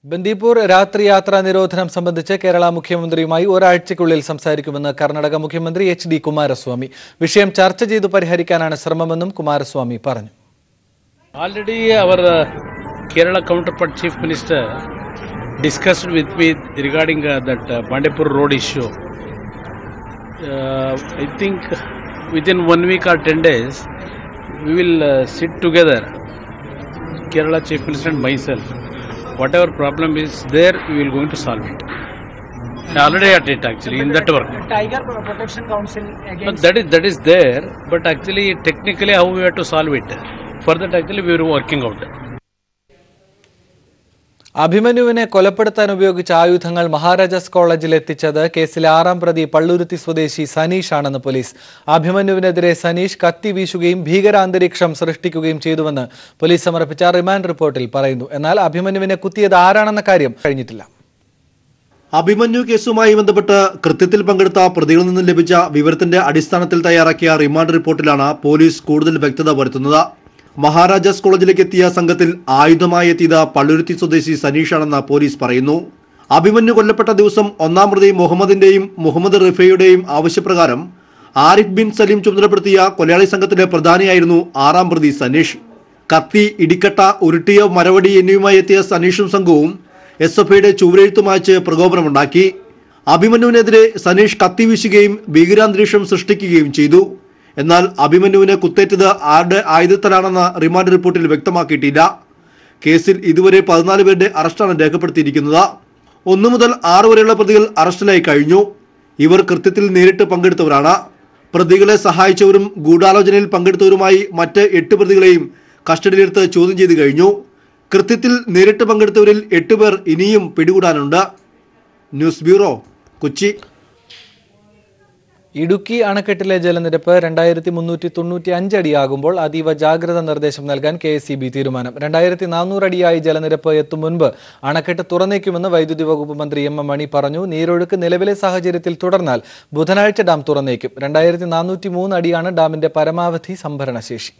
ബന്ദിപ്പൂർ രാത്രി യാത്രാ നിരോധനം സംബന്ധിച്ച് കേരള മുഖ്യമന്ത്രിയുമായി ഒരാഴ്ചയ്ക്കുള്ളിൽ സംസാരിക്കുമെന്ന് കർണാടക മുഖ്യമന്ത്രി എച്ച്.ഡി. കുമാരസ്വാമി. വിഷയം ചർച്ച ചെയ്തു പരിഹരിക്കാനാണ് ശ്രമമെന്നും കുമാരസ്വാമി പറഞ്ഞു. Already our Kerala counterpart Chief Minister discussed with me regarding that Bandipur road issue. I think within 1 week or 10 days we will sit together, Kerala Chief Minister and myself. Whatever problem is there, we will going to solve it. Already at it actually in that work. Tiger Protection Council against that is there, but actually technically how we have to solve it. For that actually we are working out. അഭിമന്യുവിനെ കൊലപ്പെടുത്താൻ ഉപയോഗിച്ച ആയുധങ്ങൾ മഹാരാജാസ് കോളേജിൽ എത്തിച്ചത് കേസിലെ 6ാം പ്രതി പള്ളുരുത്തി സ്വദേശി സനീഷ് ആണെന്ന് police. അഭിമന്യുവിനെതിരെ Saneesh കത്തി വീശുകയും ഭീകരാന്തരീക്ഷം സൃഷ്ടിക്കുകയും ചെയ്തുവെന്ന് പോലീസ് സമർപ്പിച്ച റിമാൻഡ് റിപ്പോർട്ടിൽ പറയുന്നു. എന്നാൽ അഭിമന്യുവിനെ കുത്തിയത് ആരാണെന്ന കാര്യം കഴിഞ്ഞിട്ടില്ല. അഭിമന്യു കേസുമായി ബന്ധപ്പെട്ട് കൃത്യത്തിൽ പങ്കെടുത്ത പ്രതികളിൽ നിന്നും ലഭിച്ച വിവരത്തിന്റെ അടിസ്ഥാനത്തിൽ തയ്യാറാക്കിയ റിമാൻഡ് റിപ്പോർട്ടിലാണ് പോലീസ് കൂടുതൽ വ്യക്തത വരുത്തുന്നത്. മഹാരാജാസ് കോളേജിലേക്ക് എത്തിയ സംഘത്തിൽ ആയുധമായി എത്തിയത് പള്ളുരുത്തി സ്വദേശി സനീഷാണെന്ന് പോലീസ് പറയുന്നു. അഭിമന്യു കൊല്ലപ്പെട്ട ദിവസം 1ാം പ്രതി മുഹമ്മദിന്റെയും മുഹമ്മദ് റിഫയുടെ ആവശ്യപ്രകാരം ആരിഫ് ബിൻ സലീം ചുമതലപ്പെടുത്തിയ കൊലയാളി സംഘത്തിലെ പ്രധാനിയായിരുന്നു 6ാം പ്രതി സനീഷ്. കത്തി, ഇടിക്കട്ട, ഉരുട്ടിയ മരവടി എന്നിവയുമായി എത്തിയ സനീഷും സംഘവും SFIയുടെ ചുവരെഴുത്തും അയച്ച് പ്രകോപനമുണ്ടാക്കി. അഭിമന്യുവിനെതിരെ സനീഷ് കത്തി വീശുകയും ഭീകരാന്തരീക്ഷം സൃഷ്ടിക്കുകയും ചെയ്തു. എന്നാൽ അഭിമന്യുവിനെ കുത്തേറ്റത് ആരുടെ ആയുധത്തിലാണെന്ന് റിമാൻഡ് റിപ്പോർട്ടിൽ വ്യക്തമാക്കിയിട്ടില്ല. കേസിൽ ഇതുവരെ 14 പേരുടെ അറസ്റ്റാണ് രേഖപ്പെടുത്തിയിരിക്കുന്നത്. 1 മുതൽ 6 വരെയുള്ള പ്രതികൾ അറസ്റ്റിലായി കഴിഞ്ഞു. ഇവർ കൃത്യത്തിൽ നേരിട്ട് പങ്കെടുത്തവരാണ്. പ്രതികളെ സഹായിച്ചവരും ഗൂഢാലോചനയിൽ പങ്കെടുത്തവരുമായി മറ്റ് 8 പ്രതികളെയും കസ്റ്റഡിയിലെടുത്ത് ചോദ്യം ചെയ്തു കഴിഞ്ഞു. കൃത്യത്തിൽ നേരിട്ട് പങ്കെടുത്തവരിൽ 8 പേർ ഇനിയും പിടികൂടാനുണ്ട്. News bureau, Kochi. ഇടുക്കി അണക്കെട്ടിലെ ജലനിരപ്പ് 2395 അടിയാകുമ്പോൾ അതീവ ജാഗ്രത നിർദ്ദേശം നൽകാൻ KSEB തീരുമാനം. 2400 അടിയായി ജലനിരപ്പ് എത്തും മുൻപ് അണക്കെട്ട് തുറന്നേക്കുമെന്ന് വൈദ്യുതി വകുപ്പ് മന്ത്രി M. മണി പറഞ്ഞു. നീരൊഴുക്ക് നിലവിലെ സാഹചര്യത്തിൽ തുടർന്നാൽ ബുധനാഴ്ച ഡാം തുറന്നേക്കും. 2403 അടിയാണ് ഡാമിന്റെ പരമാവധി സംഭരണശേഷി.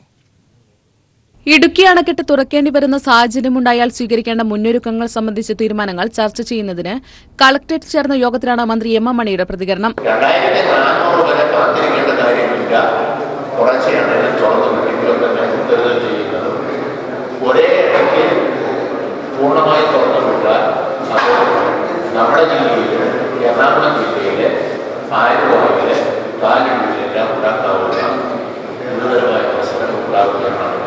ഇടുക്കി അണക്കെട്ട് തുറക്കേണ്ടി വരുന്ന സാഹചര്യമുണ്ടായാൽ സ്വീകരിക്കേണ്ട മുന്നൊരുക്കങ്ങൾ സംബന്ധിച്ച തീരുമാനങ്ങൾ ചർച്ച ചെയ്യുന്നതിന് കളക്ടറേറ്റ് ചേർന്ന യോഗത്തിലാണ് മന്ത്രി M. മണിയുടെ പ്രതികരണം. 2400 വരെ കാത്തിരിക്കേണ്ട കാര്യമില്ല. കുറച്ചാണ് ഒരേ ഇടയ്ക്ക് പൂർണ്ണമായി തുറന്നുവിട്ടാൽ അത് നമ്മുടെ ജില്ലയിൽ, എറണാകുളം ജില്ലയിലെ ആയിരക്കണക്കിന് കാലുകളിലെല്ലാം ഉണ്ടാക്കാവുന്ന ഗുരുതരമായ പ്രശ്നം ഉണ്ടാകുന്നതാണ്.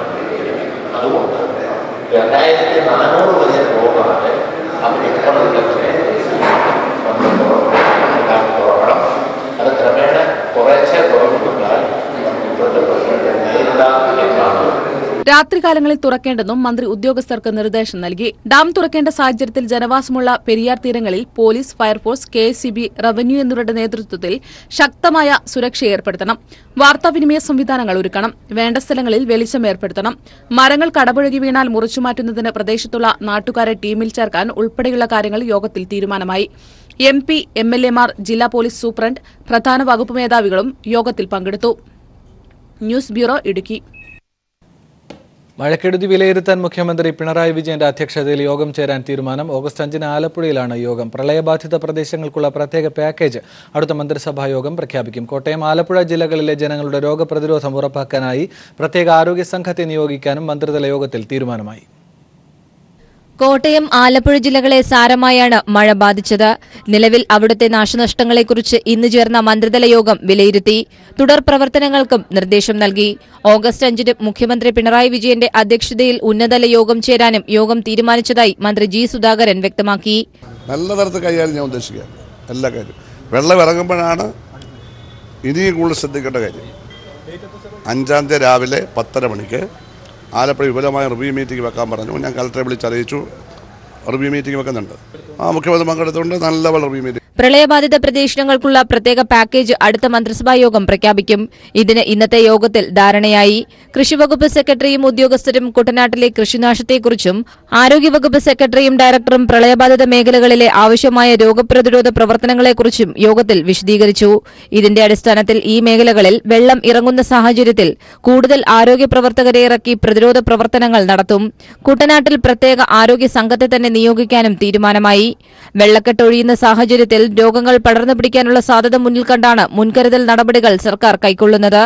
അതുകൊണ്ട് 2400 വരെ പോകാതെ തുറക്കണം. അത് ക്രമേണ കുറേശ്ശെ തുറന്നുകൊണ്ടാൽ ഇപ്പോഴത്തെ പ്രശ്നത്തെ നേരിടാം എന്നാണ്. രാത്രികാലങ്ങളിൽ തുറക്കേണ്ടെന്നും മന്ത്രി ഉദ്യോഗസ്ഥർക്ക് നിർദ്ദേശം നൽകി. ഡാം തുറക്കേണ്ട സാഹചര്യത്തിൽ ജനവാസമുള്ള പെരിയാർ തീരങ്ങളിൽ പോലീസ്, ഫയർഫോഴ്സ്, KSEB, റവന്യൂ എന്നിവരുടെ നേതൃത്വത്തിൽ ശക്തമായ സുരക്ഷ ഏർപ്പെടുത്തണം. വാർത്താവിനിമയ സംവിധാനങ്ങൾ ഒരുക്കണം. വേണ്ട സ്ഥലങ്ങളിൽ വെളിച്ചം ഏർപ്പെടുത്തണം. മരങ്ങൾ കടപുഴകി വീണാൽ മുറിച്ചുമാറ്റുന്നതിന് പ്രദേശത്തുള്ള നാട്ടുകാരെ ടീമിൽ ചേർക്കാൻ ഉൾപ്പെടെയുള്ള കാര്യങ്ങൾ യോഗത്തിൽ തീരുമാനമായി. MP, MLAമാർ, ജില്ലാ പോലീസ് സൂപ്രണ്ട്, പ്രധാന വകുപ്പ് മേധാവികളും യോഗത്തിൽ പങ്കെടുത്തു. News bureau, Idukki. മഴക്കെടുതി വിലയിരുത്താൻ മുഖ്യമന്ത്രി പിണറായി വിജയന്റെ അധ്യക്ഷതയിൽ യോഗം ചേരാൻ തീരുമാനം. ഓഗസ്റ്റ് 5-ന് ആലപ്പുഴയിലാണ് യോഗം. പ്രളയബാധിത പ്രദേശങ്ങൾക്കുള്ള പ്രത്യേക പാക്കേജ് അടുത്ത മന്ത്രിസഭാ യോഗം പ്രഖ്യാപിക്കും. കോട്ടയം, ആലപ്പുഴ ജില്ലകളിലെ ജനങ്ങളുടെ രോഗപ്രതിരോധം ഉറപ്പാക്കാനായി പ്രത്യേക ആരോഗ്യ സംഘത്തെ നിയോഗിക്കാനും മന്ത്രിതല യോഗത്തിൽ തീരുമാനമായി. കോട്ടയം, ആലപ്പുഴ ജില്ലകളെ സാരമായാണ് മഴ ബാധിച്ചത്. നിലവിൽ അവിടുത്തെ നാശനഷ്ടങ്ങളെക്കുറിച്ച് ഇന്ന് ചേർന്ന മന്ത്രിതല യോഗം വിലയിരുത്തി. തുടർ പ്രവർത്തനങ്ങൾക്കും നിർദ്ദേശം നൽകി. ഓഗസ്റ്റ് 5-ന് മുഖ്യമന്ത്രി പിണറായി വിജയന്റെ അധ്യക്ഷതയിൽ ഉന്നതതല യോഗം ചേരാനും യോഗം തീരുമാനിച്ചതായി മന്ത്രി G. സുധാകരൻ വ്യക്തമാക്കി. നല്ല തരത്തിൽ കൈകാര്യം ഞാൻ ഉദ്ദേശിക്കുക. എല്ലാ കാര്യം വെള്ളം ഇറങ്ങുമ്പോഴാണ് ഇനിയും കൂടുതൽ ശ്രദ്ധിക്കേണ്ട കാര്യം. 5-ാം തീയതി രാവിലെ 10:30 മണിക്ക് ആലപ്പുഴ വിപുലമായ റിവ്യൂ മീറ്റിംഗ് വെക്കാൻ പറഞ്ഞു. ഞാൻ കളക്ടറെ വിളിച്ചറിയിച്ചു. റിവ്യൂ മീറ്റിംഗ് വെക്കുന്നുണ്ട്. മുഖ്യമന്ത്രി പങ്കെടുത്തുകൊണ്ട് നല്ല റിവ്യൂ മീറ്റിംഗ്. പ്രളയബാധിത പ്രദേശങ്ങൾക്കുള്ള പ്രത്യേക പാക്കേജ് അടുത്ത മന്ത്രിസഭാ യോഗം പ്രഖ്യാപിക്കും. ഇതിന് ഇന്നത്തെ യോഗത്തിൽ ധാരണയായി. കൃഷിവകുപ്പ് സെക്രട്ടറിയും ഉദ്യോഗസ്ഥരും കുട്ടനാട്ടിലെ കൃഷിനാശത്തെക്കുറിച്ചും ആരോഗ്യവകുപ്പ് സെക്രട്ടറിയും ഡയറക്ടറും പ്രളയബാധിത മേഖലകളിലെ ആവശ്യമായ രോഗപ്രതിരോധ പ്രവർത്തനങ്ങളെക്കുറിച്ചും യോഗത്തിൽ വിശദീകരിച്ചു. ഇതിന്റെ അടിസ്ഥാനത്തിൽ ഈ മേഖലകളിൽ വെള്ളം ഇറങ്ങുന്ന സാഹചര്യത്തിൽ കൂടുതൽ ആരോഗ്യ പ്രവർത്തകരെ ഇറക്കി പ്രതിരോധ പ്രവർത്തനങ്ങൾ നടത്തും. കുട്ടനാട്ടിൽ പ്രത്യേക ആരോഗ്യ സംഘത്തെ തന്നെ നിയോഗിക്കാനും തീരുമാനമായി. വെള്ളക്കെട്ടൊഴിയുന്ന സാഹചര്യത്തിൽ രോഗങ്ങൾ പടർന്നു പിടിക്കാനുള്ള സാധ്യത മുന്നിൽ കണ്ടാണ് മുൻകരുതൽ നടപടികൾ സർക്കാർ കൈക്കൊള്ളുന്നത്.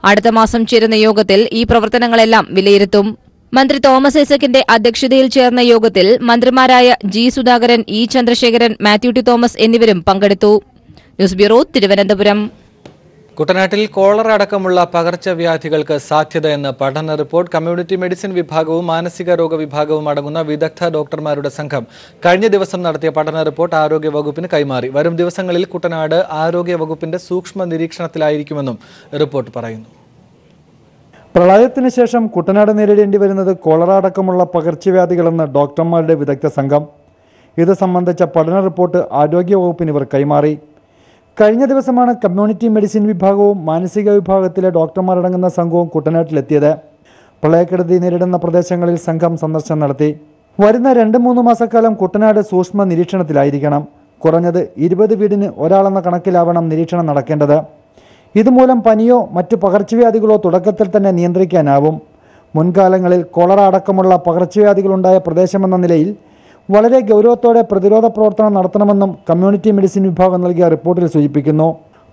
അടുത്ത മാസം ചേരുന്ന യോഗത്തിൽ ഈ പ്രവർത്തനങ്ങളെല്ലാം വിലയിരുത്തും. മന്ത്രി തോമസ് ഐസക്കിന്റെ അധ്യക്ഷതയിൽ ചേർന്ന യോഗത്തിൽ മന്ത്രിമാരായ G Sudhakaran, E Chandrasekharan, Mathew T Thomas എന്നിവരും പങ്കെടുത്തു. News bureau, Thiruvananthapuram. കുട്ടനാട്ടിൽ കോളറ അടക്കമുള്ള പകർച്ചവ്യാധികൾക്ക് സാധ്യതയെന്ന് പഠന റിപ്പോർട്ട്. കമ്മ്യൂണിറ്റി മെഡിസിൻ വിഭാഗവും മാനസിക രോഗ വിഭാഗവും അടങ്ങുന്ന വിദഗ്ധ ഡോക്ടർമാരുടെ സംഘം കഴിഞ്ഞ ദിവസം നടത്തിയ പഠന റിപ്പോർട്ട് ആരോഗ്യവകുപ്പിന് കൈമാറി. വരും ദിവസങ്ങളിൽ കുട്ടനാട് ആരോഗ്യവകുപ്പിന്റെ സൂക്ഷ്മ നിരീക്ഷണത്തിലായിരിക്കുമെന്നും റിപ്പോർട്ട് പറയുന്നു. പ്രളയത്തിന് ശേഷം കുട്ടനാട് നേരിടേണ്ടി വരുന്നത് കോളറ അടക്കമുള്ള പകർച്ചവ്യാധികളെന്ന് ഡോക്ടർമാരുടെ വിദഗ്ധ സംഘം. ഇത് സംബന്ധിച്ച പഠന റിപ്പോർട്ട് ആരോഗ്യവകുപ്പിന് ഇവർ കൈമാറി. കഴിഞ്ഞ ദിവസമാണ് കമ്മ്യൂണിറ്റി മെഡിസിൻ വിഭാഗവും മാനസിക വിഭാഗത്തിലെ ഡോക്ടർമാരടങ്ങുന്ന സംഘവും കുട്ടനാട്ടിലെത്തിയത്. പ്രളയക്കെടുതി നേരിടുന്ന പ്രദേശങ്ങളിൽ സംഘം സന്ദർശനം നടത്തി. വരുന്ന 2-3 മാസക്കാലം കുട്ടനാട് സൂക്ഷ്മ നിരീക്ഷണത്തിലായിരിക്കണം. കുറഞ്ഞത് 20 വീടിന് ഒരാളെന്ന കണക്കിലാവണം നിരീക്ഷണം നടക്കേണ്ടത്. ഇതുമൂലം പനിയോ മറ്റു പകർച്ചവ്യാധികളോ തുടക്കത്തിൽ തന്നെ നിയന്ത്രിക്കാനാവും. മുൻകാലങ്ങളിൽ കോളറ അടക്കമുള്ള പകർച്ചവ്യാധികളുണ്ടായ പ്രദേശമെന്ന നിലയിൽ വളരെ ഗൗരവത്തോടെ പ്രതിരോധ പ്രവർത്തനം നടത്തണമെന്നും കമ്മ്യൂണിറ്റി മെഡിസിൻ വിഭാഗം നൽകിയ റിപ്പോർട്ടിൽ സൂചിപ്പിക്കുന്നു.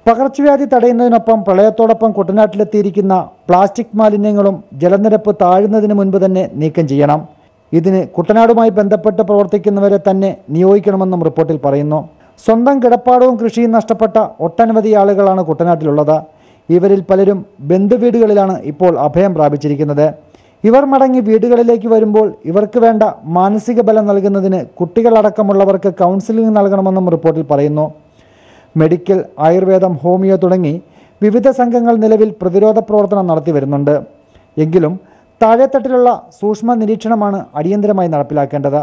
പകർച്ചവ്യാധി തടയുന്നതിനൊപ്പം പ്രളയത്തോടൊപ്പം കുട്ടനാട്ടിലെത്തിയിരിക്കുന്ന പ്ലാസ്റ്റിക് മാലിന്യങ്ങളും ജലനിരപ്പ് താഴുന്നതിന് മുൻപ് തന്നെ നീക്കം ചെയ്യണം. ഇതിന് കുട്ടനാടുമായി ബന്ധപ്പെട്ട് പ്രവർത്തിക്കുന്നവരെ തന്നെ നിയോഗിക്കണമെന്നും റിപ്പോർട്ടിൽ പറയുന്നു. സ്വന്തം കിടപ്പാടവും കൃഷിയും നഷ്ടപ്പെട്ട ഒട്ടനവധി ആളുകളാണ് കുട്ടനാട്ടിലുള്ളത്. ഇവരിൽ പലരും ബന്ധുവീടുകളിലാണ് ഇപ്പോൾ അഭയം പ്രാപിച്ചിരിക്കുന്നത്. ഇവർ മടങ്ങി വീടുകളിലേക്ക് വരുമ്പോൾ ഇവർക്ക് വേണ്ട മാനസിക ബലം നൽകുന്നതിന് കുട്ടികളടക്കമുള്ളവർക്ക് കൗൺസിലിംഗ് നൽകണമെന്നും റിപ്പോർട്ടിൽ പറയുന്നു. മെഡിക്കൽ, ആയുർവേദം, ഹോമിയോ തുടങ്ങി വിവിധ സംഘങ്ങൾ നിലവിൽ പ്രതിരോധ പ്രവർത്തനം നടത്തി വരുന്നുണ്ട്. എങ്കിലും താഴെത്തട്ടിലുള്ള സൂക്ഷ്മ നിരീക്ഷണമാണ് അടിയന്തരമായി നടപ്പിലാക്കേണ്ടത്.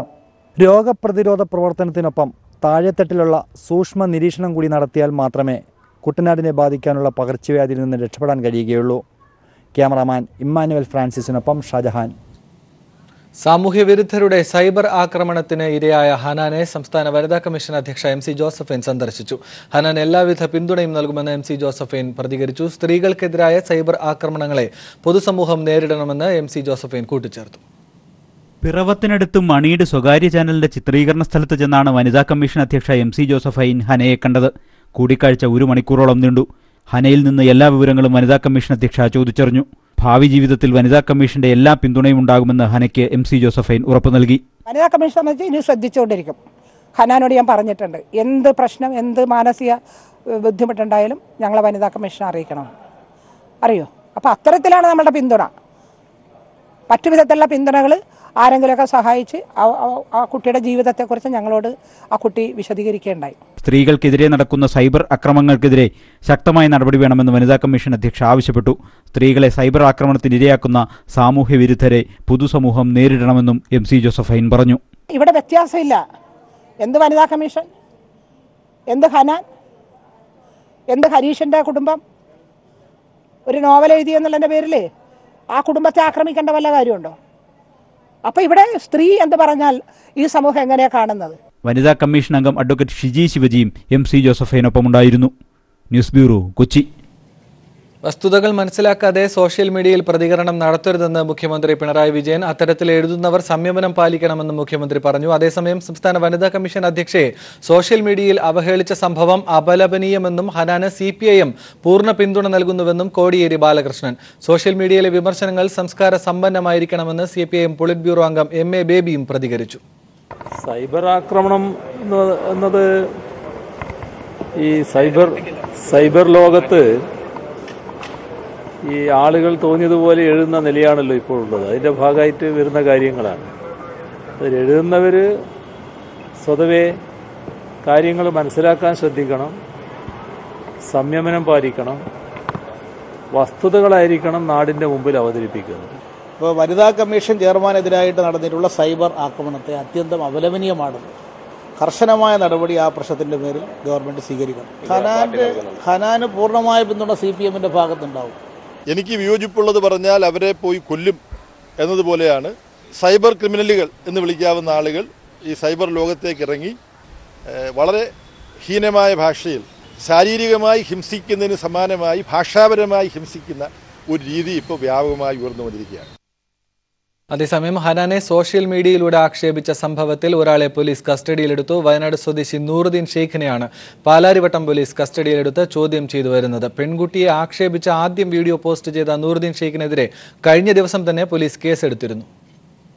രോഗപ്രതിരോധ പ്രവർത്തനത്തിനൊപ്പം താഴെത്തട്ടിലുള്ള സൂക്ഷ്മ നിരീക്ഷണം കൂടി നടത്തിയാൽ മാത്രമേ കുട്ടനാടിനെ ബാധിക്കാനുള്ള പകർച്ചവ്യാധിയിൽ നിന്ന് രക്ഷപ്പെടാൻ കഴിയുകയുള്ളൂ. ക്യാമറാമാൻ ഇമ്മാനുവൽ ഫ്രാൻസിസിനൊപ്പം ഷാജഹാൻ. സാമൂഹ്യ വിരുദ്ധരുടെ സൈബർ ആക്രമണത്തിന് ഇരയായ ഹനാനെ സംസ്ഥാന വനിതാ കമ്മീഷൻ അധ്യക്ഷ MC ജോസഫൈൻ സന്ദർശിച്ചു. ഹനാൻ എല്ലാവിധ പിന്തുണയും നൽകുമെന്ന് MC ജോസഫൈൻ പ്രതികരിച്ചു. സ്ത്രീകൾക്കെതിരായ സൈബർ ആക്രമണങ്ങളെ പൊതുസമൂഹം നേരിടണമെന്ന് MC ജോസഫൈൻ കൂട്ടിച്ചേർത്തു. പിറവത്തിനടുത്ത് മണിയുടെ സ്വകാര്യ ചാനലിന്റെ ചിത്രീകരണ സ്ഥലത്ത് ചെന്നാണ് വനിതാ കമ്മീഷൻ അധ്യക്ഷ MC ജോസഫൈൻ ഹനയെ കണ്ടത്. കൂടിക്കാഴ്ച 1 മണിക്കൂറോളം നീണ്ടു. ഹനയിൽ നിന്ന് എല്ലാ വിവരങ്ങളും വനിതാ കമ്മീഷൻ അധ്യക്ഷ ചോദിച്ചറിഞ്ഞു. ഭാവി ജീവിതത്തിൽ വനിതാ കമ്മീഷന്റെ എല്ലാ പിന്തുണയും ഉണ്ടാകുമെന്ന് ഹനയ്ക്ക് MC ജോസഫൈൻ ഉറപ്പു നൽകി. വനിതാ കമ്മീഷൻ സംബന്ധിച്ച് ഇനി ശ്രദ്ധിച്ചുകൊണ്ടിരിക്കും. ഹനാനോട് ഞാൻ പറഞ്ഞിട്ടുണ്ട്, എന്ത് പ്രശ്നം, എന്ത് മാനസിക ബുദ്ധിമുട്ടുണ്ടായാലും ഞങ്ങളെ വനിതാ കമ്മീഷനെ അറിയിക്കണം. അറിയോ? അപ്പോൾ അത്തരത്തിലാണ് നമ്മുടെ പിന്തുണ. മറ്റു വിധത്തിലുള്ള പിന്തുണകൾ ആരെങ്കിലുമൊക്കെ സഹായിച്ച് ആ കുട്ടിയുടെ ജീവിതത്തെക്കുറിച്ച് ഞങ്ങളോട് ആ കുട്ടി വിശദീകരിക്കുകയുണ്ടായി. സ്ത്രീകൾക്കെതിരെ നടക്കുന്ന സൈബർ ആക്രമണങ്ങൾക്കെതിരെ ശക്തമായ നടപടി വേണമെന്ന് വനിതാ കമ്മീഷൻ അധ്യക്ഷ ആവശ്യപ്പെട്ടു. സ്ത്രീകളെ സൈബർ ആക്രമണത്തിന് ഇരയാക്കുന്ന സാമൂഹ്യ വിരുദ്ധരെ പൊതുസമൂഹം നേരിടണമെന്നും MC ജോസഫൈൻ പറഞ്ഞു. ഇവിടെ വ്യത്യാസമില്ല. എന്ത് വനിതാ കമ്മീഷൻ, എന്ത് ഹനാൻ, എന്ത് ഹരീഷിന്റെ കുടുംബം ഒരു നോവൽ എഴുതി എന്നുള്ളതിന്റെ പേരിൽ ആ കുടുംബത്തെ ആക്രമിക്കേണ്ട വല്ല കാര്യമുണ്ടോ? അപ്പൊ ഇവിടെ സ്ത്രീ എന്ന് പറഞ്ഞാൽ ഈ സമൂഹം എങ്ങനെയാണ് കാണുന്നത്? വനിതാ കമ്മീഷൻ അംഗം അഡ്വക്കേറ്റ് ഷിജി ശിവജിയും MC ജോസഫൈനൊപ്പമുണ്ടായിരുന്നു. News bureau, Kochi. വസ്തുതകൾ മനസ്സിലാക്കാതെ സോഷ്യൽ മീഡിയയിൽ പ്രതികരണം നടത്തരുതെന്ന് മുഖ്യമന്ത്രി പിണറായി വിജയൻ. അത്തരത്തിൽ എഴുതുന്നവർ സംയമനം പാലിക്കണമെന്ന് മുഖ്യമന്ത്രി പറഞ്ഞു. അതേസമയം സംസ്ഥാന വനിതാ കമ്മീഷൻ അധ്യക്ഷയെ സോഷ്യൽ മീഡിയയിൽ അവഹേളിച്ച സംഭവം അപലപനീയമെന്നും ഹനാന് CPIM പൂർണ്ണ പിന്തുണ നൽകുന്നുവെന്നും കോടിയേരി ബാലകൃഷ്ണൻ. സോഷ്യൽ മീഡിയയിലെ വിമർശനങ്ങൾ സംസ്കാര സമ്പന്നമായിരിക്കണമെന്ന് CPIM പൊളിറ്റ് ബ്യൂറോ അംഗം MA ബേബിയും പ്രതികരിച്ചു. സൈബർ ആക്രമണം എന്നത് ഈ സൈബർ ലോകത്ത് ഈ ആളുകൾ തോന്നിയതുപോലെ എഴുതുന്ന നിലയാണല്ലോ ഇപ്പോൾ ഉള്ളത്. അതിൻ്റെ ഭാഗമായിട്ട് വരുന്ന കാര്യങ്ങളാണ്. അതിലെഴുതുന്നവർ സ്വതവേ കാര്യങ്ങൾ മനസ്സിലാക്കാൻ ശ്രദ്ധിക്കണം, സംയമനം പാലിക്കണം, വസ്തുതകളായിരിക്കണം നാടിൻ്റെ മുമ്പിൽ അവതരിപ്പിക്കുന്നത്. ഇപ്പോൾ വനിതാ കമ്മീഷൻ ചെയർമാനെതിരായിട്ട് നടന്നിട്ടുള്ള സൈബർ ആക്രമണത്തെ അത്യന്തം അപലപനീയമാണെന്ന് കർശനമായ നടപടി ആ പ്രശ്നത്തിൻ്റെ പേരിൽ ഗവൺമെൻറ് സ്വീകരിക്കണം. ഹനാന് പൂർണ്ണമായ പിന്തുണ CPM-ന്റെ ഭാഗത്തുണ്ടാവും. എനിക്ക് വിയോജിപ്പുള്ളത് പറഞ്ഞാൽ അവരെ പോയി കൊല്ലും എന്നതുപോലെയാണ് സൈബർ ക്രിമിനലുകൾ എന്ന് വിളിക്കാവുന്ന ആളുകൾ ഈ സൈബർ ലോകത്തേക്ക് ഇറങ്ങി വളരെ ഹീനമായ ഭാഷയിൽ ശാരീരികമായി ഹിംസിക്കുന്നതിന് സമാനമായി ഭാഷാപരമായി ഹിംസിക്കുന്ന ഒരു രീതി ഇപ്പോൾ വ്യാപകമായി ഉയർന്നു വന്നിരിക്കുകയാണ്. അതേസമയം ഹനാനെ സോഷ്യൽ മീഡിയയിലൂടെ ആക്ഷേപിച്ച സംഭവത്തിൽ ഒരാളെ പോലീസ് കസ്റ്റഡിയിലെടുത്തു. വയനാട് സ്വദേശി നൂറുദ്ദീൻ ഷെയ്ഖിനെയാണ് പാലാരിവട്ടം പോലീസ് കസ്റ്റഡിയിലെടുത്ത് ചോദ്യം ചെയ്തു വരുന്നത്. പെൺകുട്ടിയെ ആക്ഷേപിച്ച ആദ്യം വീഡിയോ പോസ്റ്റ് ചെയ്ത നൂറുദ്ദീൻ ഷെയ്ഖിനെതിരെ കഴിഞ്ഞ ദിവസം തന്നെ പോലീസ് കേസെടുത്തിരുന്നു.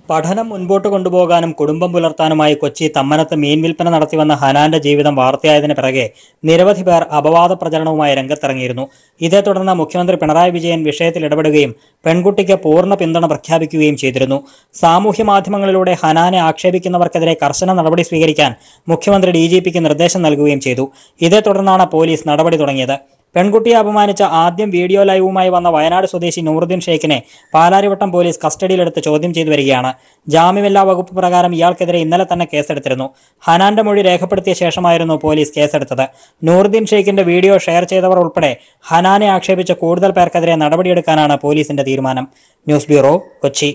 പഠനം മുൻപോട്ട് കൊണ്ടുപോകാനും കുടുംബം പുലർത്താനുമായി കൊച്ചി തമ്മനത്ത് മീൻ വിൽപ്പന നടത്തിവന്ന ഹനാന്റെ ജീവിതം വാർത്തയായതിനു പിറകെ നിരവധി പേർ അപവാദ പ്രചരണവുമായി രംഗത്തിറങ്ങിയിരുന്നു. ഇതേ തുടർന്ന് മുഖ്യമന്ത്രി പിണറായി വിജയൻ വിഷയത്തിൽ ഇടപെടുകയും പെൺകുട്ടിക്ക് പൂർണ്ണ പിന്തുണ പ്രഖ്യാപിക്കുകയും ചെയ്തിരുന്നു. സാമൂഹ്യ മാധ്യമങ്ങളിലൂടെ ഹനാനെ ആക്ഷേപിക്കുന്നവർക്കെതിരെ കർശന നടപടി സ്വീകരിക്കാൻ മുഖ്യമന്ത്രി DGPക്ക് നിർദ്ദേശം നൽകുകയും ചെയ്തു. ഇതേ തുടർന്നാണ് പോലീസ് നടപടി തുടങ്ങിയത്. പെൺകുട്ടിയെ അപമാനിച്ച ആദ്യം വീഡിയോ ലൈവുമായി വന്ന വയനാട് സ്വദേശി നൂറുദ്ദീൻ ഷെയ്ഖിനെ പാലാരിവട്ടം പോലീസ് കസ്റ്റഡിയിലെടുത്ത് ചോദ്യം ചെയ്തു വരികയാണ്. ജാമ്യമില്ലാ വകുപ്പ് പ്രകാരം ഇയാൾക്കെതിരെ ഇന്നലെ തന്നെ കേസെടുത്തിരുന്നു. ഹനാന്റെ മൊഴി രേഖപ്പെടുത്തിയ ശേഷമായിരുന്നു പോലീസ് കേസെടുത്തത്. നൂറുദ്ദീൻ ഷെയ്ഖിന്റെ വീഡിയോ ഷെയർ ചെയ്തവർ ഉൾപ്പെടെ ഹനാനെ ആക്ഷേപിച്ച കൂടുതൽ പേർക്കെതിരെ നടപടിയെടുക്കാനാണ് പോലീസിന്റെ തീരുമാനം. News bureau, Kochi.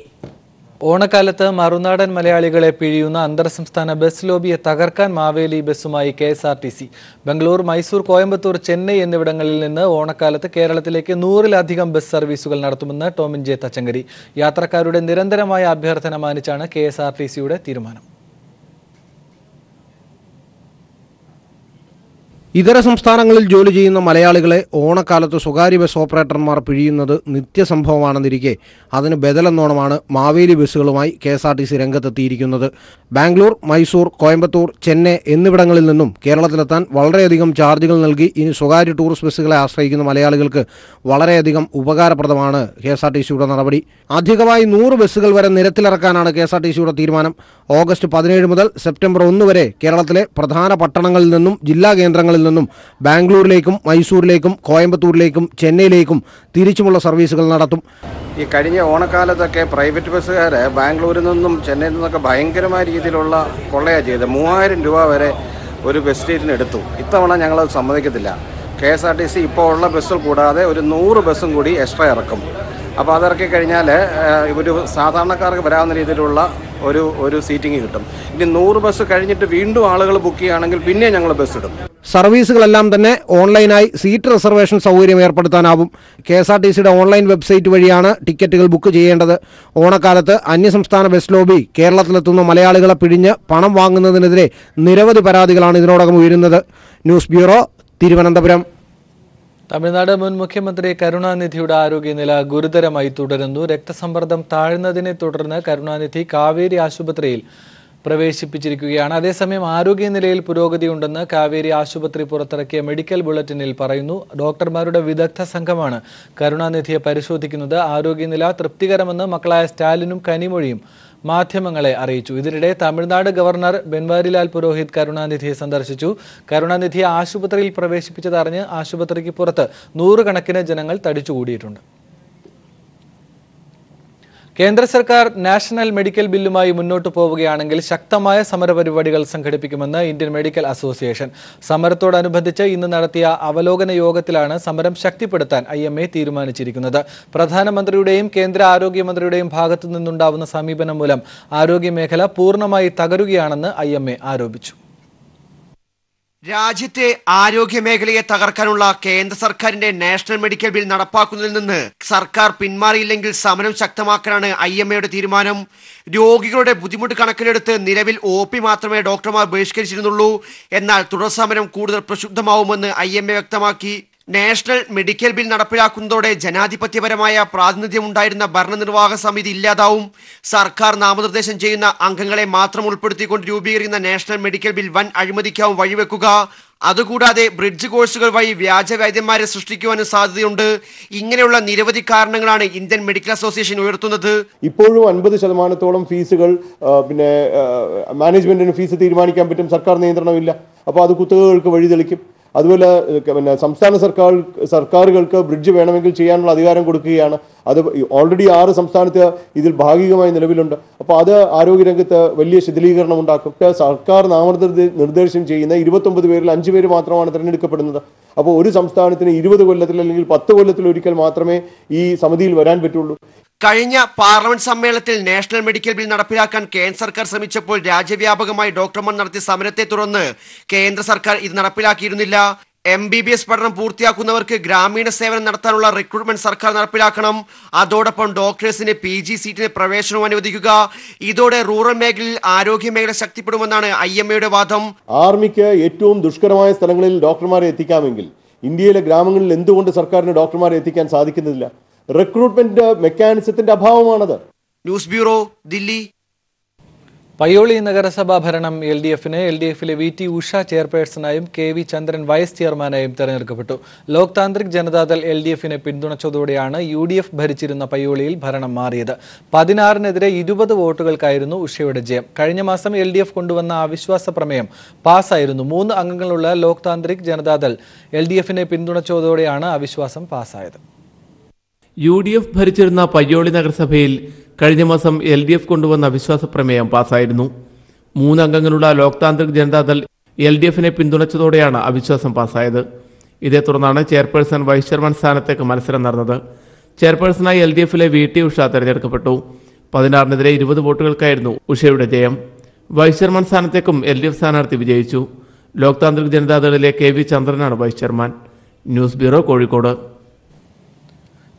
ഓണക്കാലത്ത് മറുനാടൻ മലയാളികളെ പിഴിയുന്ന അന്തർ സംസ്ഥാന ബസ് ലോബിയെ തകർക്കാൻ മാവേലി ബസ്സുമായി KSRTC. ബംഗളൂർ, മൈസൂർ, കോയമ്പത്തൂർ, ചെന്നൈ എന്നിവിടങ്ങളിൽ നിന്ന് ഓണക്കാലത്ത് കേരളത്തിലേക്ക് 100-ലധികം ബസ് സർവീസുകൾ നടത്തുമെന്ന് ടോമിൻ ജെ തച്ചങ്കരി. യാത്രക്കാരുടെ നിരന്തരമായ അഭ്യർത്ഥന മാനിച്ചാണ് KSRTCയുടെ തീരുമാനം. ഇതര സംസ്ഥാനങ്ങളിൽ ജോലി ചെയ്യുന്ന മലയാളികളെ ഓണക്കാലത്ത് സ്വകാര്യ ബസ് ഓപ്പറേറ്റർമാർ പിഴിയുന്നത് നിത്യസംഭവമാണെന്നിരിക്കെ അതിന് ബദലെന്നോണമാണ് മാവേലി ബസ്സുകളുമായി KSRTC രംഗത്തെത്തിയിരിക്കുന്നത്. ബാംഗ്ലൂർ, മൈസൂർ, കോയമ്പത്തൂർ, ചെന്നൈ എന്നിവിടങ്ങളിൽ നിന്നും കേരളത്തിലെത്താൻ വളരെയധികം ചാർജുകൾ നൽകി ഇനി സ്വകാര്യ ടൂറിസ്റ്റ് ബസ്സുകളെ ആശ്രയിക്കുന്ന മലയാളികൾക്ക് വളരെയധികം ഉപകാരപ്രദമാണ് KSRTCയുടെ നടപടി. അധികമായി 100 ബസ്സുകൾ വരെ നിരത്തിലിറക്കാനാണ് KSRTCയുടെ തീരുമാനം. ഓഗസ്റ്റ് 17 മുതൽ സെപ്റ്റംബർ 1 വരെ കേരളത്തിലെ പ്രധാന പട്ടണങ്ങളിൽ നിന്നും ജില്ലാ കേന്ദ്രങ്ങളിൽ നിന്നും ബാംഗ്ലൂരിലേക്കും മൈസൂരിലേക്കും കോയമ്പത്തൂരിലേക്കും ചെന്നൈയിലേക്കും തിരിച്ചുമുള്ള സർവീസുകൾ നടത്തും. ഈ കഴിഞ്ഞ ഓണക്കാലത്തൊക്കെ പ്രൈവറ്റ് ബസ്സുകാർ ബാംഗ്ലൂരിൽ നിന്നും ചെന്നൈയിൽ നിന്നൊക്കെ ഭയങ്കരമായ രീതിയിലുള്ള കൊള്ളയാണ് ചെയ്തത്. 3000 രൂപ വരെ ഒരു ബസ് സ്റ്റേറ്റിന് എടുത്തു. ഇത്തവണ ഞങ്ങളത് സമ്മതിക്കത്തില്ല. KSRTC ഇപ്പോൾ ഉള്ള ബസ്സുകൾ കൂടാതെ ഒരു 100 ബസ്സും കൂടി എക്സ്ട്രാ ഇറക്കും. അപ്പോൾ അതിറക്കി കഴിഞ്ഞാൽ ഒരു സാധാരണക്കാർക്ക് വരാവുന്ന രീതിയിലുള്ള ഒരു സീറ്റിംഗ് കിട്ടും. ഇനി 100 ബസ് കഴിഞ്ഞിട്ട് വീണ്ടും ആളുകൾ ബുക്ക് ചെയ്യുകയാണെങ്കിൽ പിന്നെ ഞങ്ങൾ ബസ് ഇടും. സർവീസുകളെല്ലാം തന്നെ ഓൺലൈനായി സീറ്റ് റിസർവേഷൻ സൗകര്യം ഏർപ്പെടുത്താനാവും. KSRTCയുടെ ഓൺലൈൻ വെബ്സൈറ്റ് വഴിയാണ് ടിക്കറ്റുകൾ ബുക്ക് ചെയ്യേണ്ടത്. ഓണക്കാലത്ത് അന്യസംസ്ഥാന ബസ് ലോബി കേരളത്തിലെത്തുന്ന മലയാളികളെ പിഴിഞ്ഞ് പണം വാങ്ങുന്നതിനെതിരെ നിരവധി പരാതികളാണ് ഇതിനോടകം ഉയരുന്നത്. News bureau, Thiruvananthapuram. തമിഴ്നാട് മുൻ മുഖ്യമന്ത്രി കരുണാനിധിയുടെ ആരോഗ്യനില ഗുരുതരമായി തുടരുന്നു. രക്തസമ്മർദ്ദം താഴ്ന്നതിനെ തുടർന്ന് കരുണാനിധി കാവേരി ആശുപത്രിയിൽ പ്രവേശിപ്പിച്ചിരിക്കുകയാണ്. അതേസമയം ആരോഗ്യനിലയിൽ പുരോഗതിയുണ്ടെന്ന് കാവേരി ആശുപത്രി പുറത്തിറക്കിയ മെഡിക്കൽ ബുള്ളറ്റിനിൽ പറയുന്നു. ഡോക്ടർമാരുടെ വിദഗ്ധ സംഘമാണ് കരുണാനിധിയെ പരിശോധിക്കുന്നത്. ആരോഗ്യനില തൃപ്തികരമെന്ന് മക്കളായ സ്റ്റാലിനും കനിമൊഴിയും മാധ്യമങ്ങളെ അറിയിച്ചു. ഇതിനിടെ തമിഴ്നാട് ഗവർണർ ബൻവാരിലാൽ പുരോഹിത് കരുണാനിധിയെ സന്ദർശിച്ചു. കരുണാനിധിയെ ആശുപത്രിയിൽ പ്രവേശിപ്പിച്ചതറിഞ്ഞ് ആശുപത്രിക്ക് പുറത്ത് 100 കണക്കിന് ജനങ്ങൾ തടിച്ചുകൂടിയിട്ടുണ്ട്. കേന്ദ്ര സർക്കാർ നാഷണൽ മെഡിക്കൽ ബില്ലുമായി മുന്നോട്ടു പോവുകയാണെങ്കിൽ ശക്തമായ സമരപരിപാടികൾ സംഘടിപ്പിക്കുമെന്ന് ഇന്ത്യൻ മെഡിക്കൽ അസോസിയേഷൻ. സമരത്തോടനുബന്ധിച്ച് ഇന്ന് നടത്തിയ അവലോകന യോഗത്തിലാണ് സമരം ശക്തിപ്പെടുത്താൻ IMA തീരുമാനിച്ചിരിക്കുന്നത്. പ്രധാനമന്ത്രിയുടെയും കേന്ദ്ര ആരോഗ്യമന്ത്രിയുടെയും ഭാഗത്തു നിന്നുണ്ടാവുന്ന സമീപനം മൂലം ആരോഗ്യമേഖല പൂർണ്ണമായി തകരുകയാണെന്ന് IMA ആരോപിച്ചു. രാജ്യത്തെ ആരോഗ്യ മേഖലയെ തകർക്കാനുള്ള കേന്ദ്ര സർക്കാരിന്റെ നാഷണൽ മെഡിക്കൽ ബിൽ നടപ്പാക്കുന്നതിൽ നിന്ന് സർക്കാർ പിന്മാറിയില്ലെങ്കിൽ സമരം ശക്തമാക്കാനാണ് IMAയുടെ തീരുമാനം. രോഗികളുടെ ബുദ്ധിമുട്ട് കണക്കിലെടുത്ത് നിലവിൽ OP മാത്രമേ ഡോക്ടർമാർ ബഹിഷ്കരിച്ചിരുന്നുള്ളൂ. എന്നാൽ തുടർ സമരം കൂടുതൽ പ്രക്ഷുബ്ധമാവുമെന്ന് IMA വ്യക്തമാക്കി. നാഷണൽ മെഡിക്കൽ ബിൽ നടപ്പിലാക്കുന്നതോടെ ജനാധിപത്യപരമായ പ്രാതിനിധ്യം ഉണ്ടായിരുന്ന ഭരണനിർവാഹക സമിതി ഇല്ലാതാവും. സർക്കാർ നാമനിർദ്ദേശം ചെയ്യുന്ന അംഗങ്ങളെ മാത്രം ഉൾപ്പെടുത്തിക്കൊണ്ട് രൂപീകരിക്കുന്ന നാഷണൽ മെഡിക്കൽ ബിൽ വൻ അഴിമതിക്കാവും വഴിവെക്കുക. അതുകൂടാതെ ബ്രിഡ്ജ് കോഴ്സുകൾ വഴി വ്യാജ വൈദ്യന്മാരെ സൃഷ്ടിക്കുവാനും സാധ്യതയുണ്ട്. ഇങ്ങനെയുള്ള നിരവധി കാരണങ്ങളാണ് ഇന്ത്യൻ മെഡിക്കൽ അസോസിയേഷൻ ഉയർത്തുന്നത്. ഇപ്പോഴും 50% ഫീസുകൾ മാനേജ്മെന്റിന് ഫീസ് തീരുമാനിക്കാൻ പറ്റും. സർക്കാർ നിയന്ത്രണമില്ല. അപ്പോൾ അത് കുത്തകകൾക്ക് വഴിതെളിക്കും. അതുപോലെ പിന്നെ സംസ്ഥാന സർക്കാരുകൾക്ക് ബ്രിഡ്ജ് വേണമെങ്കിൽ ചെയ്യാനുള്ള അധികാരം കൊടുക്കുകയാണ്. അത് ഓൾറെഡി 6 സംസ്ഥാനത്ത് ഇതിൽ ഭാഗികമായി നിലവിലുണ്ട്. അപ്പോൾ അത് ആരോഗ്യരംഗത്ത് വലിയ ശിഥിലീകരണം ഉണ്ടാക്കും. സർക്കാർ നാമനിർദ്ദേശം ചെയ്യുന്ന 29 പേരിൽ 5 പേര് മാത്രമാണ് തിരഞ്ഞെടുക്കപ്പെടുന്നത്. അപ്പോൾ ഒരു സംസ്ഥാനത്തിന് 20 കൊല്ലത്തിൽ അല്ലെങ്കിൽ 10 കൊല്ലത്തിൽ ഒരിക്കൽ മാത്രമേ ഈ സമിതിയിൽ വരാൻ പറ്റുള്ളൂ. കഴിഞ്ഞ പാർലമെന്റ് സമ്മേളനത്തിൽ നാഷണൽ മെഡിക്കൽ ബിൽ നടപ്പിലാക്കാൻ കേന്ദ്ര സർക്കാർ ശ്രമിച്ചപ്പോൾ രാജ്യവ്യാപകമായി ഡോക്ടർമാർ നടത്തിയ സമരത്തെ തുടർന്ന് കേന്ദ്ര സർക്കാർ ഇത് നടപ്പിലാക്കിയിരുന്നില്ല. MBBS പഠനം പൂർത്തിയാക്കുന്നവർക്ക് ഗ്രാമീണ സേവനം നടത്താനുള്ള റിക്രൂട്ട്മെന്റ് സർക്കാർ നടപ്പിലാക്കണം. അതോടൊപ്പം ഡോക്ടേഴ്സിന് PG സീറ്റിന് പ്രവേശനം അനുവദിക്കുക. ഇതോടെ റൂറൽ മേഖലയിൽ ആരോഗ്യ മേഖല ശക്തിപ്പെടുമെന്നാണ് IMAയുടെ വാദം. ആർമിക്ക് ഏറ്റവും ദുഷ്കരമായ സ്ഥലങ്ങളിൽ ഡോക്ടർമാരെ എത്തിക്കാമെങ്കിൽ ഇന്ത്യയിലെ ഗ്രാമങ്ങളിൽ എന്തുകൊണ്ട് സർക്കാരിന് ഡോക്ടർമാരെ എത്തിക്കാൻ സാധിക്കുന്നില്ല? റിക്രൂട്ട്മെന്റ് മെക്കാനിസത്തിന്റെ അഭാവമാണത്. News bureau, Delhi. പയ്യോളി നഗരസഭാ ഭരണം LDFന് LDFിലെ VT ഉഷ ചെയർപേഴ്സണായും KV ചന്ദ്രൻ വൈസ് ചെയർമാനായും തെരഞ്ഞെടുക്കപ്പെട്ടു. ലോക് താന്ത്രിക് ജനതാദൾ LDFിനെ പിന്തുണച്ചതോടെയാണ് UDF ഭരിച്ചിരുന്ന പയ്യോളിയിൽ ഭരണം മാറിയത്. 16-നെതിരെ 20 വോട്ടുകൾക്കായിരുന്നു ഉഷയുടെ ജയം. കഴിഞ്ഞ മാസം LDF കൊണ്ടുവന്ന അവിശ്വാസ പ്രമേയം പാസ്സായിരുന്നു. 3 അംഗങ്ങളുള്ള ലോക് താന്ത്രിക് ജനതാദൾ LDFിനെ പിന്തുണച്ചതോടെയാണ് അവിശ്വാസം പാസ്സായത്. UDF ഭരിച്ചിരുന്ന പയ്യോളി നഗരസഭയിൽ കഴിഞ്ഞ മാസം LDF കൊണ്ടുവന്ന അവിശ്വാസ പ്രമേയം പാസ്സായിരുന്നു. 3 അംഗങ്ങളുള്ള ലോക് താന്ത്രിക് ജനതാദൾ LDFിനെ പിന്തുണച്ചതോടെയാണ് അവിശ്വാസം പാസ്സായത്. ഇതേ തുടർന്നാണ് ചെയർപേഴ്സൺ വൈസ് ചെയർമാൻ സ്ഥാനത്തേക്ക് മത്സരം നടന്നത്. ചെയർപേഴ്സണായി LDFിലെ VT ഉഷ തെരഞ്ഞെടുക്കപ്പെട്ടു. 16-നെതിരെ 20 വോട്ടുകൾക്കായിരുന്നു ഉഷയുടെ ജയം. വൈസ് ചെയർമാൻ സ്ഥാനത്തേക്കും LDF സ്ഥാനാർത്ഥി വിജയിച്ചു. ലോക് താന്ത്രിക് ജനതാദളിലെ KV ചന്ദ്രനാണ് vice chairman. News bureau, Kozhikode.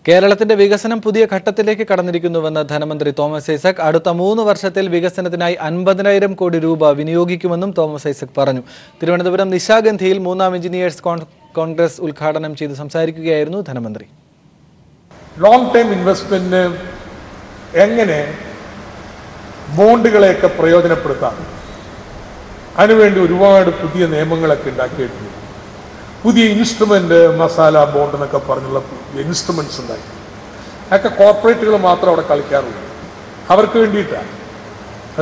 കേരളത്തിന്റെ വികസനം പുതിയ ഘട്ടത്തിലേക്ക് കടന്നിരിക്കുന്നുവെന്ന് ധനമന്ത്രി തോമസ് ഐസക്. അടുത്ത 3 വർഷത്തിൽ വികസനത്തിനായി 50,000 കോടി രൂപ വിനിയോഗിക്കുമെന്നും തോമസ് ഐസക് പറഞ്ഞു. തിരുവനന്തപുരം നിശാഗന്ധിയിൽ 3ാം എഞ്ചിനീയേഴ്സ് കോൺഗ്രസ് ഉദ്ഘാടനം ചെയ്ത് സംസാരിക്കുകയായിരുന്നു ധനമന്ത്രി. ലോങ് ടൈം ഇൻവെസ്റ്റ്മെന്റിന് എങ്ങനെ ബോണ്ടുകളെയൊക്കെ പ്രയോജനപ്പെടുത്താം, അതിനുവേണ്ടി ഒരുപാട് പുതിയ നിയമങ്ങളൊക്കെ ഉണ്ടാക്കിയിട്ടുണ്ട്. പുതിയ ഇൻസ്ട്രുമെന്റ്, മസാല ബോണ്ട് എന്നൊക്കെ പറഞ്ഞുള്ള ഇൻസ്ട്രുമെന്റ്സ് ഉണ്ടായി. അതൊക്കെ കോർപ്പറേറ്റുകൾ മാത്രം അവിടെ കളിക്കാറുള്ളൂ. അവർക്ക് വേണ്ടിയിട്ടാണ്.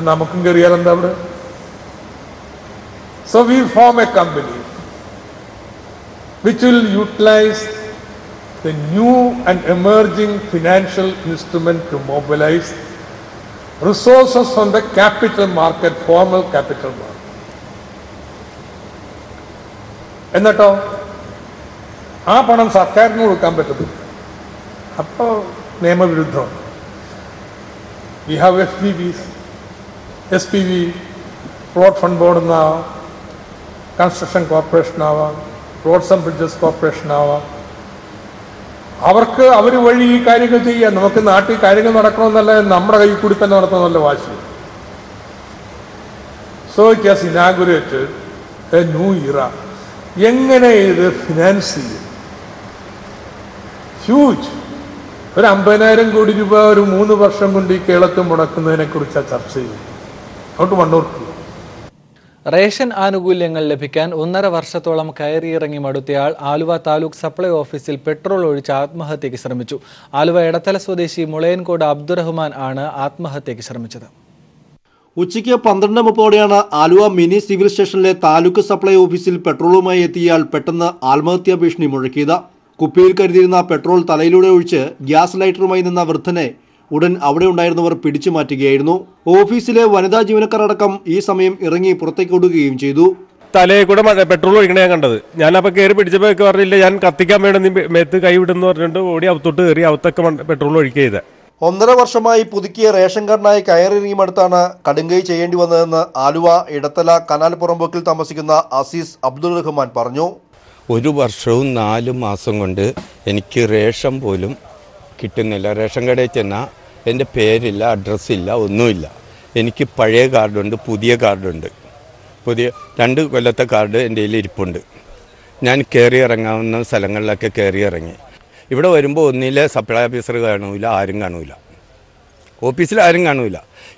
നമുക്കും കയറിയാൽ എന്താ അവിടെ? So we form a company which will utilise the new and emerging financial instrument to mobilize resources from the capital market, formal capital market. എന്നിട്ടോ ആ പണം സർക്കാരിന് കൊടുക്കാൻ പറ്റത്തില്ല. അപ്പോൾ നിയമവിരുദ്ധമാണ്. We have SPVs, SPV, road fund board എന്നാവാം, construction corporation ആവാം, റോഡ്സ് ആൻഡ് ബ്രിഡ്ജസ് കോർപ്പറേഷൻ ആവാം. അവർ വഴി ഈ കാര്യങ്ങൾ ചെയ്യാം. നമുക്ക് നാട്ടിൽ കാര്യങ്ങൾ നടക്കണമെന്നല്ല, നമ്മുടെ കയ്യിൽ കൂടി തന്നെ നടത്തണമെന്നല്ല വാശി. So it has inaugurated A new ഇറ. എങ്ങനെ ഇത് ഫിനാൻസ് ചെയ്യും? ഹ്യൂജ്. ഒരു 50,000 കോടി രൂപ ഒരു 3 വർഷം കൊണ്ട് ഈ കേരളത്തിൽ മുടക്കുന്നതിനെ കുറിച്ചാണ് ചർച്ച ചെയ്യുന്നത്. അങ്ങോട്ട് മണ്ണൂർക്ക്. റേഷൻ ആനുകൂല്യങ്ങൾ ലഭിക്കാൻ 1.5 വർഷത്തോളം കയറിയിറങ്ങി മടുത്തയാൾ ആലുവ താലൂക്ക് സപ്ലൈ ഓഫീസിൽ പെട്രോൾ ഒഴിച്ച് ആത്മഹത്യയ്ക്ക് ശ്രമിച്ചു. ആലുവ എടത്തല സ്വദേശി മുളയൻകോട് അബ്ദുറഹ്മാൻ ആണ് ആത്മഹത്യയ്ക്ക് ശ്രമിച്ചത്. ഉച്ചയ്ക്ക് 12:30 ആലുവ മിനി സിവിൽ സ്റ്റേഷനിലെ താലൂക്ക് സപ്ലൈ ഓഫീസിൽ പെട്രോളുമായി എത്തിയയാൾ പെട്ടെന്ന് ആത്മഹത്യാ ഭീഷണി മുഴക്കിയത്. കുപ്പിയിൽ കരുതിയിരുന്ന പെട്രോൾ തലയിലൂടെ ഒഴിച്ച് ഗ്യാസ് ലൈറ്ററുമായി നിന്ന വൃദ്ധനെ ഉടൻ അവിടെ ഉണ്ടായിരുന്നവർ പിടിച്ചു മാറ്റുകയായിരുന്നു. ഓഫീസിലെ വനിതാ ജീവനക്കാർ അടക്കം ഈ സമയം ഇറങ്ങി പുറത്തേക്ക് ഓടുകയും ചെയ്തു. തലയിൽ കൂടെ പെട്രോൾ ഒഴിക്കണ ഞാൻ കണ്ടത്. ഞാനപ്പോൾ കയറി പിടിച്ചപ്പോൾ പറഞ്ഞില്ല, ഞാൻ കത്തിക്കാൻ വേണ്ടി നീ മേത്ത് കൈ വിടുന്നു പറഞ്ഞിട്ട് ഓടി അവത്തോട്ട് കയറി അവത്തൊക്കെ പെട്രോൾ ഒഴിക്കുക ചെയ്തത്. 1.5 വർഷമായി പുതുക്കിയ റേഷൻ കാർഡിനായി കയറിയിറങ്ങിയടുത്താണ് കടുങ്കൈ ചെയ്യേണ്ടി വന്നതെന്ന് ആലുവ ഇടത്തല കനാൽ പുറമ്പോക്കിൽ താമസിക്കുന്ന അസീസ് അബ്ദുൾ റഹ്മാൻ പറഞ്ഞു. 1 വർഷവും 4 മാസം കൊണ്ട് എനിക്ക് റേഷൻ പോലും കിട്ടുന്നില്ല. റേഷൻ കടയിൽ ചെന്നാൽ എൻ്റെ പേരില്ല, അഡ്രസ്സില്ല, ഒന്നുമില്ല. എനിക്ക് പഴയ കാർഡുണ്ട്, പുതിയ കാർഡുണ്ട്. പുതിയ 2 കൊല്ലത്തെ കാർഡ് എൻ്റെ കയ്യിൽ ഇരിപ്പുണ്ട്. ഞാൻ കയറി ഇറങ്ങാവുന്ന സ്ഥലങ്ങളിലൊക്കെ കയറി ഇറങ്ങി. ഇവിടെ വരുമ്പോൾ ഒന്നിലെ സപ്ലൈ ഓഫീസർ കാണൂല, ആരും കാണൂല, ഓഫീസിൽ ആരും കാണൂല.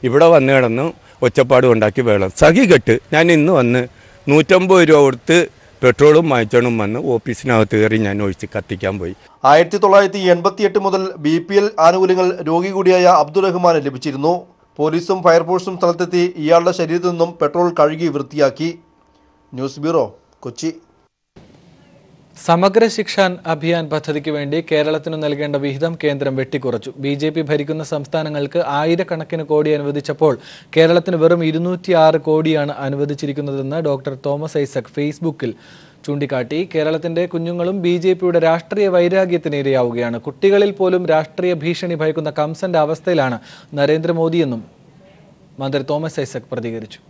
ഇവിടെ വന്ന് കിടന്ന് ഒച്ചപ്പാട് ഉണ്ടാക്കി വേണം സഖി കെട്ട്. ഞാൻ ഇന്ന് വന്ന് 150 രൂപ കൊടുത്ത് പെട്രോളും വാങ്ങിച്ചോണ്ടും വന്ന് ഓഫീസിനകത്ത് കയറി ഞാൻ ഒഴിച്ച് കത്തിക്കാൻ പോയി. 1988 മുതൽ BPL ആനുകൂല്യങ്ങൾ രോഗി കൂടിയായ അബ്ദുൾ റഹ്മാന് ലഭിച്ചിരുന്നു. പോലീസും ഫയർഫോഴ്സും സ്ഥലത്തെത്തി ഇയാളുടെ ശരീരത്തിൽ നിന്നും പെട്രോൾ കഴുകി വൃത്തിയാക്കി. News bureau, Kochi. സമഗ്ര ശിക്ഷാൻ അഭിയാൻ പദ്ധതിക്ക് വേണ്ടി കേരളത്തിന് നൽകേണ്ട വിഹിതം കേന്ദ്രം വെട്ടിക്കുറച്ചു. BJP ഭരിക്കുന്ന സംസ്ഥാനങ്ങൾക്ക് ആയിരക്കണക്കിന് കോടി അനുവദിച്ചപ്പോൾ കേരളത്തിന് വെറും 206 കോടിയാണ് അനുവദിച്ചിരിക്കുന്നതെന്ന് ഡോക്ടർ തോമസ് ഐസക് ഫേസ്ബുക്കിൽ ചൂണ്ടിക്കാട്ടി. കേരളത്തിന്റെ കുഞ്ഞുങ്ങളും BJPയുടെ രാഷ്ട്രീയ വൈരാഗ്യത്തിനിരയാവുകയാണ്. കുട്ടികളിൽ പോലും രാഷ്ട്രീയ ഭീഷണി ഭയക്കുന്ന കംസന്റെ അവസ്ഥയിലാണ് നരേന്ദ്രമോദിയെന്നും മന്ത്രി തോമസ് ഐസക് പ്രതികരിച്ചു.